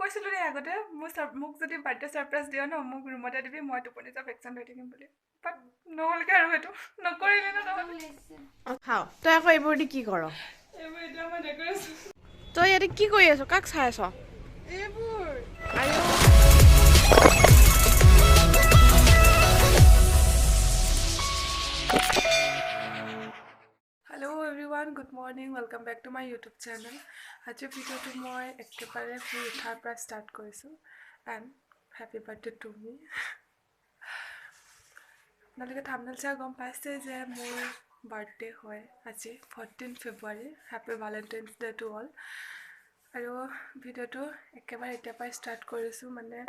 কৈছিলোঁ নে আগতে মোক যদি বাৰ্থডে ছাৰপ্ৰাইজ দিয় ন মোক ৰুমতে দিবি মই টোপনি যাব ভেকচিন লৈ থাকিম বুলি বাট নহ'লগৈ আৰু সেইটো নকৰিলে ন খাওঁ তই আকৌ এইবোৰ দি কি কৰ এইবোৰ এতিয়া মই ডেক'ৰেশ্যন তই ইয়াতে কি কৰি আছ কাক চাই আছ এইবোৰ hello' everyone good morning welcome back to my YouTube channel আজিৰ ভিডিঅ'টো মই একেবাৰে শুই উঠাৰ পৰা ষ্টাৰ্ট কৰিছোঁ and happy birthday to me আপোনালোকে থাম্বনেইল চাই গম পাইছে যে মোৰ বাৰ্থডে হয় আজি 14 ফেব্ৰুৱাৰী happy Valentine's day to all আৰু ভিডিঅ'টো একেবাৰে এতিয়াৰ পৰাই ষ্টাৰ্ট কৰিছোঁ মানে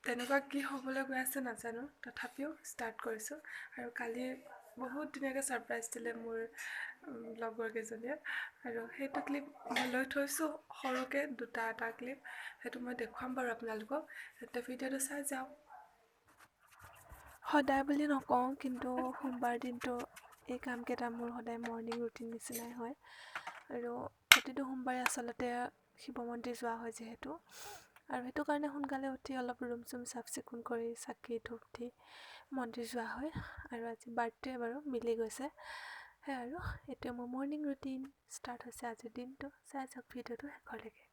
তেনেকুৱা কি হ'বলৈ গৈ আছে নাজানো তথাপিও ষ্টাৰ্ট কৰিছোঁ আৰু কালি বহুত ধুনীয়াকৈ ছাৰপ্ৰাইজ দিলে মোৰ লগৰ কেইজনীয়ে আৰু সেইটো ক্লিপ মই লৈ থৈছোঁ সৰুকৈ এটা ক্লিপ সেইটো মই দেখুৱাম বাৰু আপোনালোকক এতিয়া ভিডিঅ'টো চাই যাওক সদায় বুলি নকওঁ কিন্তু সোমবাৰ দিনটো এই কামকেইটা মোৰ সদায় মৰ্ণিং ৰুটিন নিচিনাই হয় আৰু প্ৰতিটো সোমবাৰে আচলতে শিৱ মন্দিৰ যোৱা হয় যিহেতু আৰু সেইটো কাৰণে সোনকালে উঠি অলপ ৰুম চুম চাফ চিকুণ কৰি চাকি ধূপ দি মন্দিৰ যোৱা হয় আৰু আজি বাৰ্থডে বাৰু মিলি গৈছে সেয়া আৰু এতিয়া মোৰ মৰ্ণিং ৰুটিন ষ্টাৰ্ট হৈছে আজিৰ দিনটো চাই যাওক ভিডিঅ'টো শেষলৈকে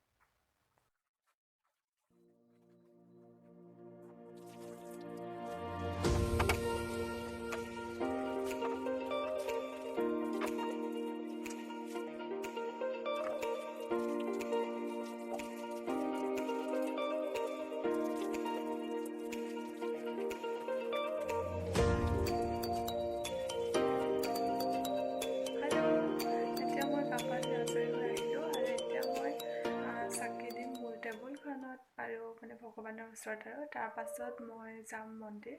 আৰু মানে ভগৱানৰ ওচৰত আৰু তাৰপাছত মই যাম মন্দিৰ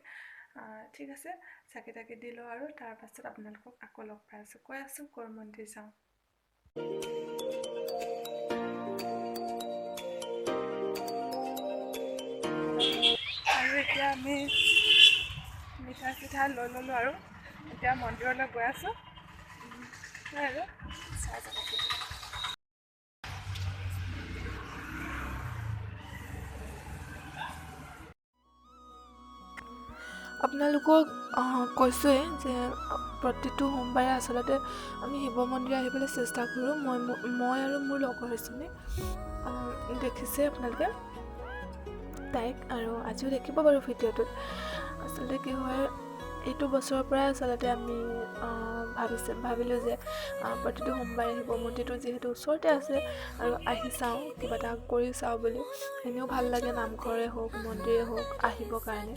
ঠিক আছে চাকি তাকি দি লওঁ আৰু তাৰপাছত আপোনালোকক আকৌ লগ পাই আছোঁ কৈ আছোঁ ক'ৰ মন্দিৰ যাওঁ আৰু এতিয়া আমি মিঠাই চিঠাই লৈ ল'লোঁ আৰু এতিয়া মন্দিৰলৈ গৈ আছোঁ আৰু চাই যাব আপোনালোকক কৈছোঁৱেই যে প্ৰতিটো সোমবাৰে আচলতে আমি শিৱ মন্দিৰ আহিবলৈ চেষ্টা কৰোঁ মই আৰু মোৰ লগৰ এজনী দেখিছে আপোনালোকে তাইক আৰু আজিও দেখিব বাৰু ভিডিঅ'টোত আচলতে কি হয় এইটো বছৰৰ পৰাই আচলতে আমি ভাবিলোঁ যে প্ৰতিটো সোমবাৰে শিৱ মন্দিৰটো যিহেতু ওচৰতে আছে আৰু আহি চাওঁ কিবা এটা কৰি চাওঁ বুলি এনেও ভাল লাগে নামঘৰে হওক মন্দিৰে হওক আহিবৰ কাৰণে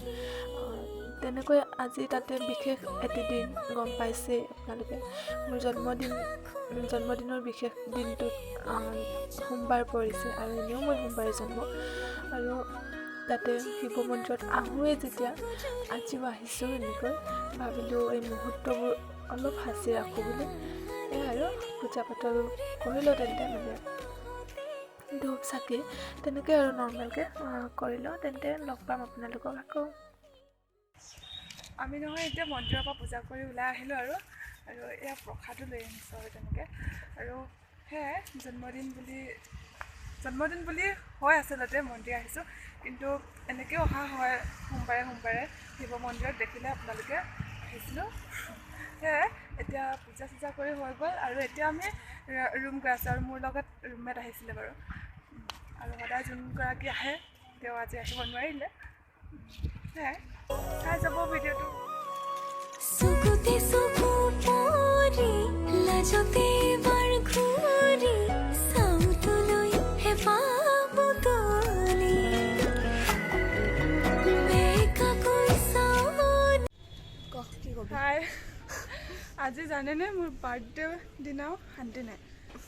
তেনেকৈ আজি তাতে বিশেষ এটি দিন গম পাইছেই আপোনালোকে মোৰ জন্মদিনৰ বিশেষ দিনটোত সোমবাৰ পৰিছে আৰু এনেও মই সোমবাৰে জন্ম আৰু তাতে শিৱ মন্দিৰত আহোঁৱেই যেতিয়া আজিও আহিছোঁ এনেকৈ ভাবিলোঁ এই মুহূৰ্তবোৰ অলপ সাঁচি ৰাখোঁ বুলি আৰু পূজা পাতল কৰিলোঁ তেন্তে মানে ধূপ চাকি তেনেকৈ আৰু নৰ্মেলকৈ কৰি লওঁ তেন্তে লগ পাম আপোনালোকক আকৌ আমি নহয় এতিয়া মন্দিৰৰ পৰা পূজা কৰি ওলাই আহিলোঁ আৰু এয়া প্ৰসাদো লৈ আনিছোঁ আৰু তেনেকৈ আৰু সেয়াই জন্মদিন বুলি হয় আচলতে মন্দিৰ আহিছোঁ কিন্তু এনেকৈও অহা হয় সোমবাৰে শিৱ মন্দিৰত দেখিলে আপোনালোকে আহিছিলোঁ সেয়াই এতিয়া পূজা চূজা কৰি হৈ গ'ল আৰু এতিয়া আমি ৰুম গৈ আছোঁ আৰু মোৰ লগত ৰুমমেট আহিছিলে বাৰু আৰু সদায় যোনগৰাকী আহে তেওঁ আজি আহিব নোৱাৰিলে সেয়াই চাই যাব ভিডিঅ'টো হাই আজি জানেনে মোৰ বাৰ্থডে দিনাও শান্তি নাই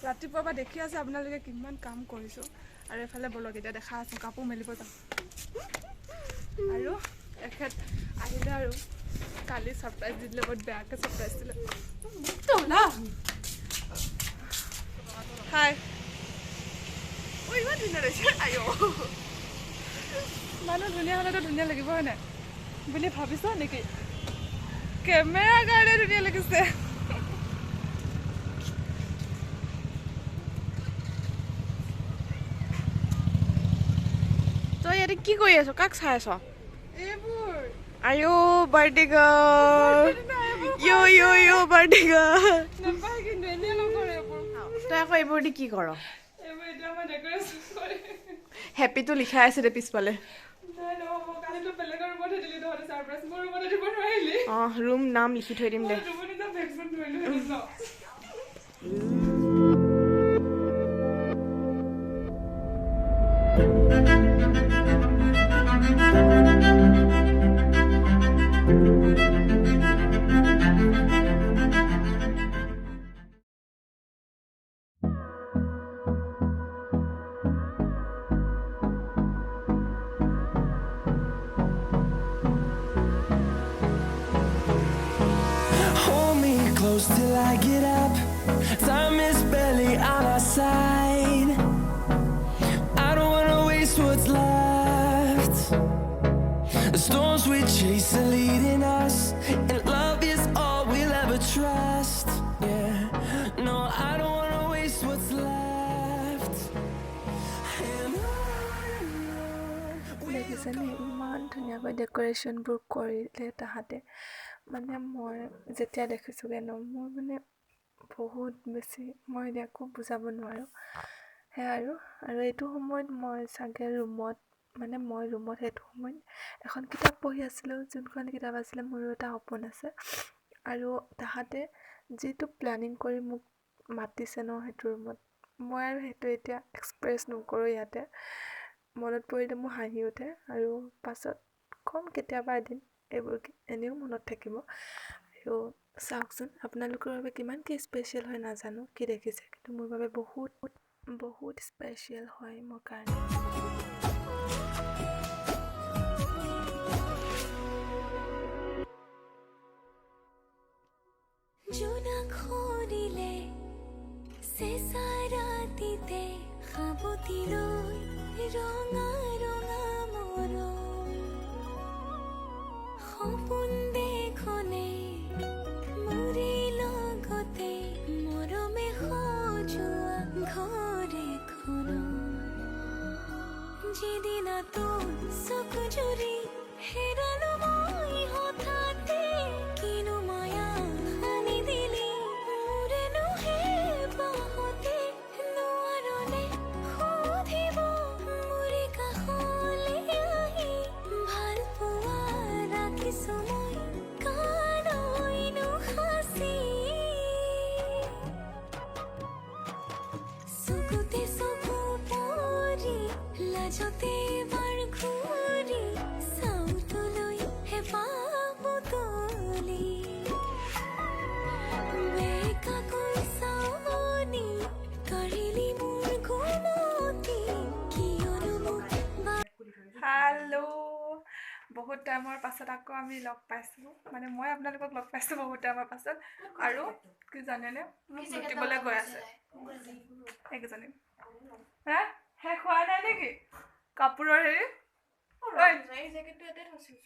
ৰাতিপুৱাৰ পৰা দেখি আছে আপোনালোকে কিমান কাম কৰিছোঁ আৰু এফালে বলক এতিয়া দেখা আছোঁ কাপোৰ মেলিব যাম আৰু এখেত আহিলে আৰু কালি ছাৰপ্ৰাইজ দি দিলে বহুত বেয়াকৈ ছাৰপ্ৰাইজ দিলে হাই ইমান ধুনীয়া লাগিছে মানুহ ধুনীয়া হ'লেতো ধুনীয়া লাগিব হয় নাই বুলি ভাবিছ নেকি কেমেৰাৰ কাৰণে ধুনীয়া লাগিছে ইয়াতে কি কৰি আছ? কাক চাই আছ? এইবোৰ আইও বাৰ্থডে গাৰ্ল ইয়ো ইয়ো ইয়ো বাৰ্থডে গাৰ্ল নাপায় কিন্তু এনেই নকৰে এইবোৰ তই আকৌ এইবোৰ দি কি কৰ? এইবোৰ এতিয়া মই ডেক'ৰেশ্যন কৰি হেপ্পীটো লিখা আছে দে পিছফালে নাই নহ'ব কালিতো বেলেগৰ ৰুমতহে দিলি তহঁতে ছাৰপ্ৰাইজ মোৰ ৰুমতে দিব নোৱাৰিলি অঁ ৰুম নাম লিখি থৈ দিম দে মই ৰুমত এটা ভেকচিন ধৰিলোঁ ন Hold me close till I get up. Time is barely on our side. I don't wanna waste what's left. The storms we chase are leading us, and love is all we'll ever trust. Yeah, no, I don't wanna waste what's left. And on দেখিছেনে ইমান ধুনীয়াকৈ ডেক'ৰেশ্যনবোৰ কৰিলে তাহাঁতে মানে মই যেতিয়া দেখিছোঁগৈ ন মোৰ মানে বহুত বেছি মই এতিয়া একো বুজাব নোৱাৰোঁ সেয়া আৰু এইটো সময়ত মই চাগে ৰুমত মানে মই ৰুমত সেইটো সময়ত এখন কিতাপ পঢ়ি আছিলোঁ যোনখন কিতাপ আছিলে মোৰো এটা সপোন আছে আৰু তাহাঁতে যিটো প্লেনিং কৰি মোক মাতিছে ন সেইটো ৰুমত মই আৰু সেইটো এতিয়া এক্সপ্ৰেছ নকৰোঁ ইয়াতে মনত পৰিলে মোৰ হাঁহি উঠে আৰু পাছত ক'ম কেতিয়াবা এদিন এইবোৰ এনেও মনত থাকিব আৰু চাওকচোন আপোনালোকৰ বাবে কিমান কি স্পেচিয়েল হয় নাজানো কি দেখিছে কিন্তু মোৰ বাবে বহুত বহুত স্পেচিয়েল হয় মোৰ কাৰণে জোনাক সৰিলে চেঁচা ৰাতিতে সাৱতিলৈ ৰঙা ৰঙা মৰম সপোন দেখনে মোৰে লগতে মৰমে সজোৱা ঘৰ এখনত যিদিনা তোৰ চকু জুৰি হেৰালো মই হঠাতে কিনো মায়া আনি দিলি মোৰেনো হে বাহতে নোৱাৰনে সুধিব মোৰে কাষলে আহি ভাল পোৱা ৰাখিছো মই কানৈনো সাঁচি চকুতে চকু পৰি লাজতে বাৰ ঘূৰি চাউতলৈ হেঁপাহ বুটলি বেকাকৈ চাৱনি কাঢ়িলি মোৰ ঘুমতি কিয়নো মোক হেল্ল' বহুত টাইমৰ পাছত আকৌ আমি লগ পাইছোঁ মানে মই আপোনালোকক লগ পাইছোঁ বহুত টাইমৰ পাছত আৰু কি জানেনে মোক লুটিবলৈ গৈ আছে এইকেইজনী হে শেষ হোৱা নাই নেকি কাপোৰৰ হেৰি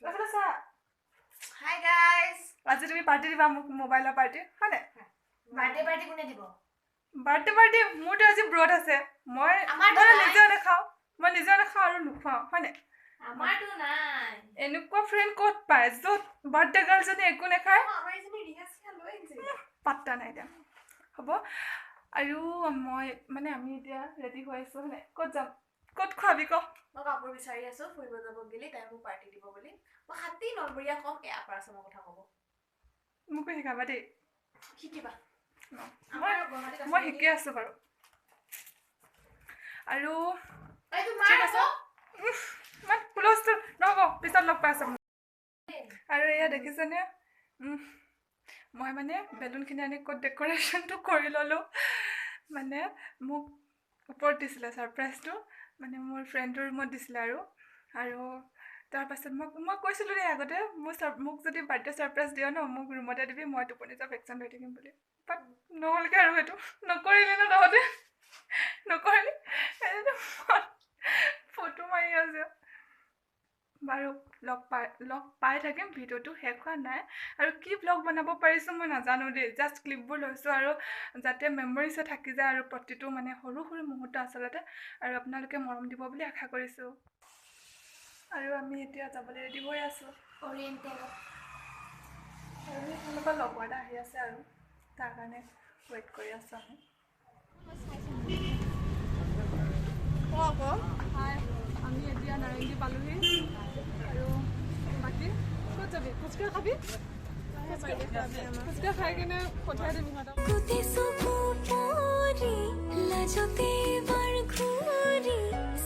এইফালে চা হাই গাইজ আজি তুমি পাৰ্টি দিবা মোক মোবাইলৰ পাৰ্টি হয়নে বাৰ্থডে পাৰ্টি কোনে দিব বাৰ্থডে মোৰতো আজি ব্ৰত আছে মই আমাৰতো নাই। নিজেও নাখাওঁ আৰু নোখোৱাওঁ হয়নে আমাৰতো নাই এনেকুৱা ফ্ৰেণ্ড ক'ত পায় য'ত বাৰ্থডে গাৰ্লজনী একো নাখায় আমাৰ এজনী ৰিহাৰ্চেল লৈ আহিছে পাত্তা নাই এতিয়া হ'ব আৰু মই মানে আমি এতিয়া ৰেডি হৈ আছোঁ হয়নে ক'ত যাম ক'ত খুৱাবি ক মই কাপোৰ বিচাৰি আছো ফুৰিব যাব বুলি তাই মোক পাৰ্টি দিব বুলি মই হাতী নলবৰীয়া কম এয়া পাৰ আছে মোৰ কথা ক'ব মোকো শিকাবা দেই শিকিবা মই মই শিকি আছোঁ বাৰু আৰু তাইতো ঠিক মাৰ আছে আকৌ ইমান হুলস্থুল নহ'ব পিছত লগ পাই আছোঁ আৰু এয়া দেখিছেনে মই মানে বেলুনখিনি আনি ক'ত ডেক'ৰেশ্যনটো কৰি ল'লোঁ মানে মোক ওপৰত দিছিলে ছাৰপ্ৰাইজটো মানে মোৰ ফ্ৰেণ্ডটোৰ ৰুমত দিছিলে আৰু তাৰপাছত মই কৈছিলোঁ দেই আগতে মোক যদি বাৰ্থডে ছাৰপ্ৰাইজ দিয় ন মোক ৰুমতে দিবি মই টোপনি যোৱা ভেকচিন লৈ থাকিম বুলি বাট নহ'লগৈ আৰু সেইটো নকৰিলি ন তহঁতে নকৰিলি ফটো মাৰি আছে বাৰু লগ পাই থাকিম ভিডিঅ'টো শেষ হোৱা নাই আৰু কি ব্লগ বনাব পাৰিছোঁ মই নাজানো দেই জাষ্ট ক্লিপবোৰ লৈছোঁ আৰু যাতে মেমৰিছে থাকি যায় আৰু প্ৰতিটো মানে সৰু সৰু মুহূৰ্ত আচলতে আৰু আপোনালোকে মৰম দিব বুলি আশা কৰিছোঁ আৰু আমি এতিয়া যাবলৈ ৰেডি হৈ আছোঁ অৰিয়েণ্টেলত আৰু এইফালৰ পৰা লগৰ এটা আহি আছে আৰু তাৰ কাৰণে ৱেইট কৰি আছোঁ আমি হাই আমি এতিয়া নাৰেংগী পালোহি আৰু বাকী ক'ত যাবি ফুচকা খাবি ফুচকা খাই কিনে পঠিয়াই দিম ইহঁতক গোটে চকু পৰি লাজতে বাৰ ঘূৰি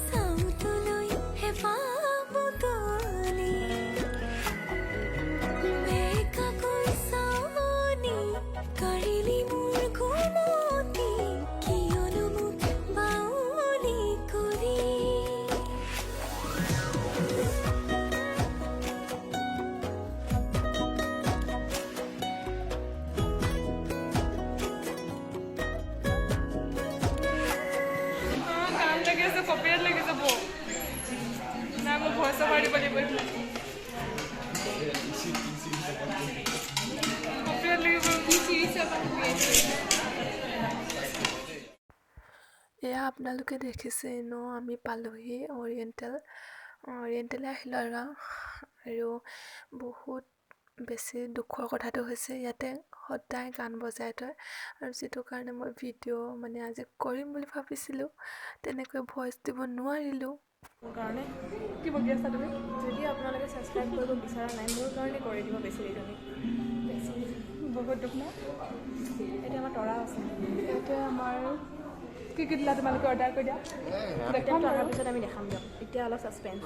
চাউতলৈ হেঁপাহ বুটলি বেকাকৈ চাৱনি কাঢ়িলি মোৰ ঘুমতি কিয়নো মোক বাউলি কৰি কাম লাগি আছে কপিৰাইট লাগি যাব নাই মোক ভইচ অভাৰ দিব লাগিব কপিৰাইট লাগিব এয়া আপোনালোকে দেখিছে ন আমি পালোহি অৰিয়েণ্টেলে আহিলোঁ আৰু বহুত বেছি দুখৰ কথাটো হৈছে ইয়াতে সদায় গান বজাই থয় আৰু যিটো কাৰণে মই ভিডিঅ' মানে আজি কৰিম বুলি ভাবিছিলোঁ তেনেকৈ ভইচ দিব নোৱাৰিলোঁ মোৰ কাৰণে কি বকি আছা তুমি যদি আপোনালোকে ছাবস্ক্ৰাইব কৰিব বিচৰা নাই মোৰ কাৰণে কৰি দিব বেছিজনী বহুত দুখ ন এতিয়া আমাৰ তৰা আছে এতিয়া আমাৰ কি কি দিলা তোমালোকে অৰ্ডাৰ কৰি দিয়া দেখাম অহাৰ আৰু পিছত আমি দেখাম দিয়ক এতিয়া অলপ ছাছপেঞ্চ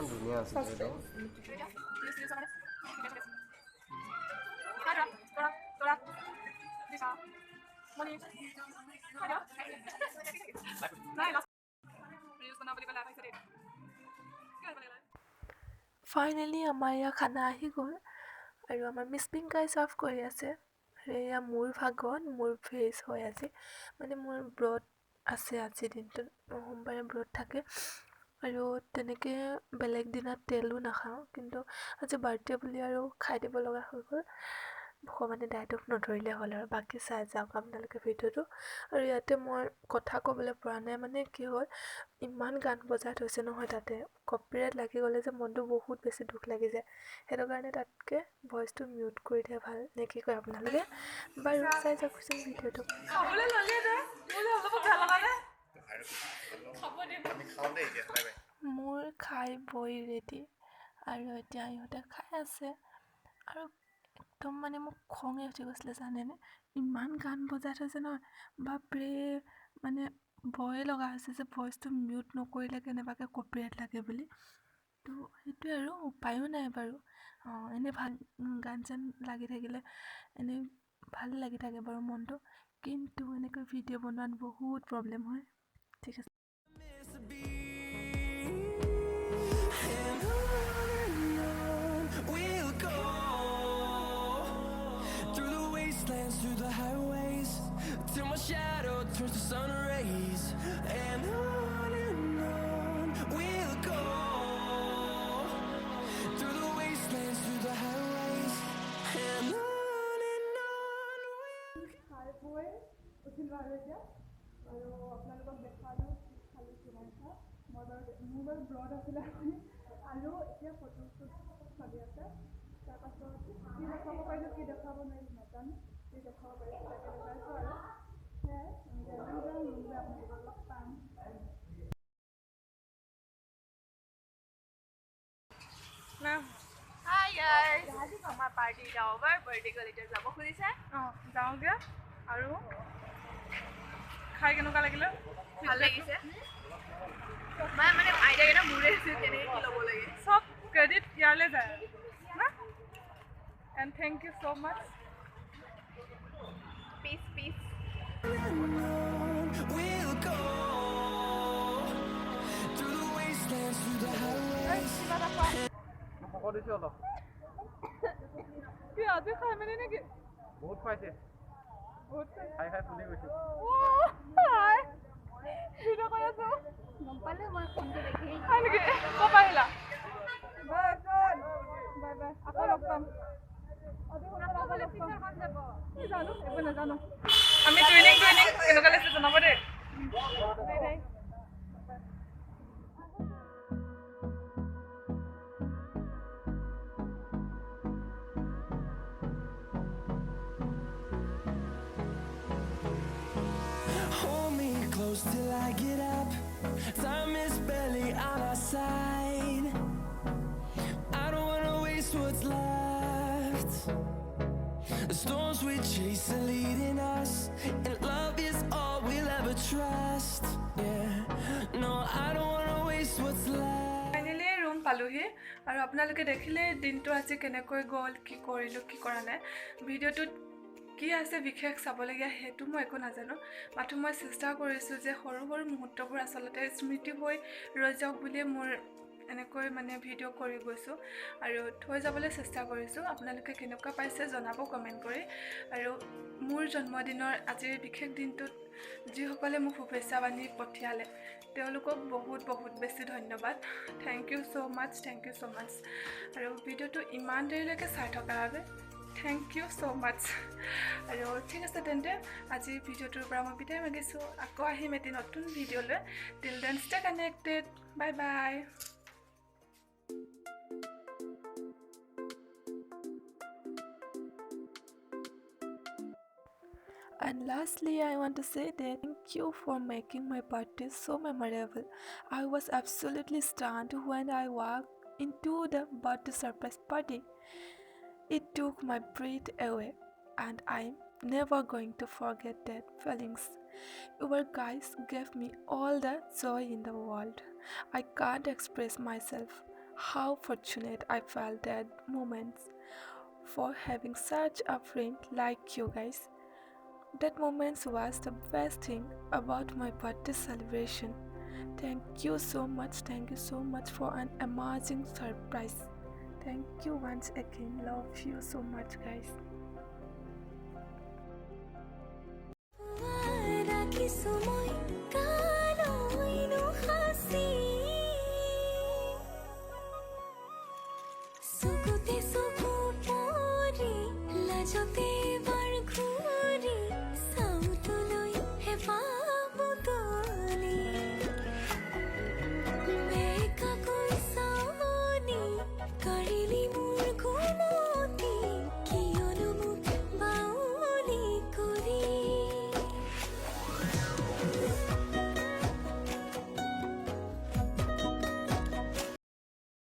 ফাইনেলি আমাৰ ইয়াৰ খানা আহি গ'ল আৰু আমাৰ মিছ পিংকাই চাৰ্ভ কৰি আছে আৰু এয়া মোৰ ভাগত মোৰ ফেচ হয় আজি মানে মোৰ ব্ৰত আছে আজিৰ দিনটোত সোমবাৰে ব্ৰত থাকে আৰু তেনেকৈ বেলেগ দিনত তেলো নাখাওঁ কিন্তু আজি বাৰ্থডে বুলি আৰু খাই দিব লগা হৈ গ'ল ভগৱানে দায়টোক নধৰিলে হ'ল আৰু বাকী চাই যাওক আপোনালোকে ভিডিঅ'টো আৰু ইয়াতে মই কথা ক'বলৈ পৰা নাই মানে কি হ'ল ইমান গান বজাই থৈছে নহয় তাতে কপিৰাইট লাগি গ'লে যে মনটো বহুত বেছি দুখ লাগি যায় সেইটো কাৰণে তাতকৈ ভইচটো মিউট কৰি দিয়া ভাল নে কি কয় আপোনালোকে বাৰু চাই যাওকচোন ভিডিঅ'টো খাবলৈ ল'লে যে মোলৈ অলপ ভাল লগা নে মোৰ খাই বৈ ৰেডি আৰু এতিয়া ইহঁতে খাই আছে আৰু একদম মানে মোক খঙে উঠি গৈছিলে জানেনে ইমান গান বজাই থৈছে নহয় বাপৰে মানে ভয়ে লগা হৈছে যে ভইচটো মিউট নকৰিলে কেনেবাকৈ কপিৰাইট লাগে বুলি তো সেইটোৱে আৰু উপায়ো নাই বাৰু এনেই ভাল গান চান লাগি থাকিলে এনেই ভাল লাগি থাকে বাৰু মনটো কিন্তু এনেকৈ ভিডিঅ' বনোৱাত বহুত প্ৰব্লেম হয় ঠিক আছে And on we'll go through the wastelands, through the highways, till my shadow turns to sun rays. And on we'll go through the wastelands, through the highways. And on খাই বৈ উঠিলোঁ আৰু এতিয়া আৰু আপোনালোকক দেখালোঁ খালি কিমান খাওঁ মোৰ বাৰু ব্লড আছিলে আৰু এতিয়া ফটো শ্বুট চলি আছে তাৰপাছত কি দেখাব পাৰিলোঁ কি দেখাব নোৱাৰিলোঁ নাজানো কি দেখাব পাৰিছোঁ তাকে দেখাইছোঁ আৰু সেয়াই আপোনালোকক লগ পাম না হাই গাইজ আমাৰ পাৰ্টি এতিয়া অভাৰ বাৰ্থডে গ'ল এতিয়া যাব খুজিছে অঁ যাওঁগৈ আৰু খাই কেনেকুৱা লাগিলে ভাল লাগিছে মই মানে আইডিয়াকেইটা মোৰে আছিল কেনেকৈ কি ল'ব লাগে চব ক্ৰেডিট ইয়ালৈ যায় না and thank you so' much পিচ পিচ we'll go through the wastelands, through the highways. কি আজি খাই মেলি নেকি বহুত খুৱাইছে বহুত খাই খাই ফুলি গৈছে ভিডিঅ' কৰি আছো গম পালোঁ মই ফোনটো দেখি হয় নেকি ক'ৰ পৰা আহিলা বাই বাই আকৌ লগ পাম জানো একো নাজানো আমি ট্ৰেইনিং কেনেকুৱা লাগিছে জনাব দেই bye bye close till I get up. Time is barely on our side. I don't wanna waste what's left. The storms we chase are leading us, and love is all we'll ever trust. Yeah, no, I don't wanna waste what's left. Finally room পালোহি আৰু আপোনালোকে দেখিলে দিনটো আজি কেনেকৈ গ'ল, কি কৰিলোঁ, কি কৰা নাই। ভিডিঅ'টোত কি আছে বিশেষ চাবলগীয়া সেইটো মই একো নাজানো, মাথো মই চেষ্টা কৰিছোঁ যে সৰু সৰু মুহূৰ্তবোৰ আচলতে স্মৃতি হৈ ৰৈ যাওক বুলিয়ে মোৰ এনেকৈ মানে ভিডিঅ' কৰি গৈছোঁ আৰু থৈ যাবলৈ চেষ্টা কৰিছোঁ। আপোনালোকে কেনেকুৱা পাইছে জনাব কমেণ্ট কৰি। আৰু মোৰ জন্মদিনৰ আজিৰ বিশেষ দিনটোত যিসকলে মোক শুভেচ্ছা বান্ধি পঠিয়ালে তেওঁলোকক বহুত বহুত বেছি ধন্যবাদ। Thank you so' much, thank you so' much. আৰু ভিডিঅ'টো ইমান দেৰিলৈকে চাই থকাৰ বাবে থেংক ইউ ছ' মাছ। আৰু ঠিক আছে তেন্তে আজি ভিডিঅ'টোৰ পৰা মই বিদায় মাগিছোঁ। আকৌ আহিম এটি নতুন ভিডিঅ'লৈ। Till then stay connected. Bye bye. And lastly, I want to say that thank you for making my birthday so memorable. I was absolutely stunned when I walked into the birthday surprise party. It took my breath away, and I'm never going to forget that feelings. You guys gave me all the joy in the world. I can't express myself how fortunate I felt that moments for having such a friend like you guys. That moment was the best thing about my birthday celebration. Thank you so much for an amazing surprise. Thank you once again. Love you so much, guys. রাখি সময়